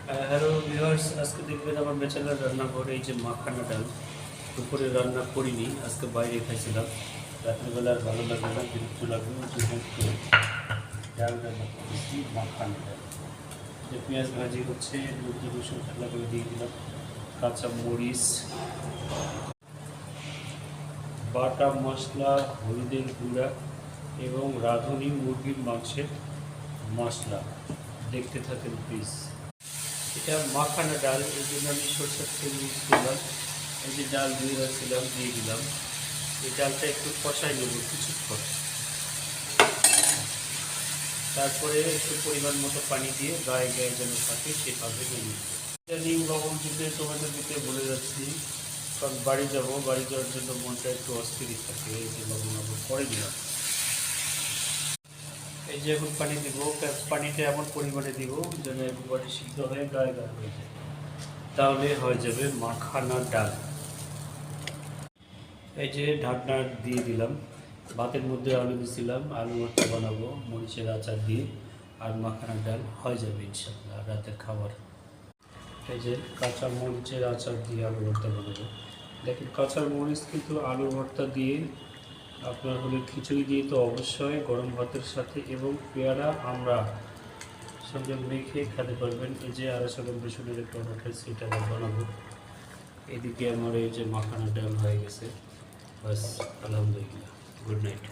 Hello viewers, আজকে দেখবেন আমার ব্যাচেলার রান্নাঘর। এই যে মাখানা ডাল দুপুরে রান্না করিনি, আজকে বাইরে খাইছিলাম। রাত্রিবেলা আর ভালো লাগবে না, বিরক্ত লাগবে, ডাল রান্না করেছি মাখানা ডাল। যে পেঁয়াজ ভাজি হচ্ছে, লুচি রসুন ঠান্ডা করে দিয়ে দিলাম, কাঁচা মরিচ, বাটা মশলা, হলুদের গুঁড়া এবং রাঁধুনি মুরগির মাংসের মশলা। দেখতে থাকেন প্লিজ। এটা মাখানা ডাল, এই জন্য আমি সরষের তেল ইউজ করলাম। এই যে ডাল ধুয়ে রাখছিলাম, দিয়ে দিলাম। এই ডালটা একটু কষাই নেব কিছুক্ষণ, তারপরে একটু পরিমাণ মতো পানি দিয়ে গায়ে গায়ে যেন থাকে সেভাবে নেব। নিম লবণ দিতে, টমেটো দিতে বলে যাচ্ছি, কারণ বাড়ি যাওয়ার জন্য মনটা একটু অস্থিরই থাকে। এই যে লবণ পরে দিলাম। এই যে এখন পানি দিব, পানিটা এমন পরিমাণে দিব যেন একবারে সিদ্ধ হয়ে গায়ে গায়ে হয়ে যায়, তাহলে হয়ে যাবে মাখানা ডাল। এই যে ঢাকনা দিয়ে দিলাম। ভাতের মধ্যে আলু দিয়েছিলাম, আলু ভর্তা বানাবো মরিচের আচার দিয়ে, আর মাখানা ডাল হয়ে যাবে ইনশাআল্লাহ রাতের খাবার। এই যে কাঁচা মরিচের আচার দিয়ে আলু ভর্তা বানাবো। দেখেন, কাঁচা মরিচ কিন্তু আলু ভর্তা দিয়ে, আপনার হলে খিচুড়ি দিয়ে তো অবশ্যই, গরম ভাতের সাথে এবং পেয়ারা আমরা সঙ্গে মেখে খেতে পারবেন। এই যে আড়াইশো রসুনের একটা খাইছি, এটা বানাবো। এদিকে আমার এই যে মাখানা ডাল হয়ে গেছে। বাস, আলহামদুলিল্লাহ, গুড নাইট।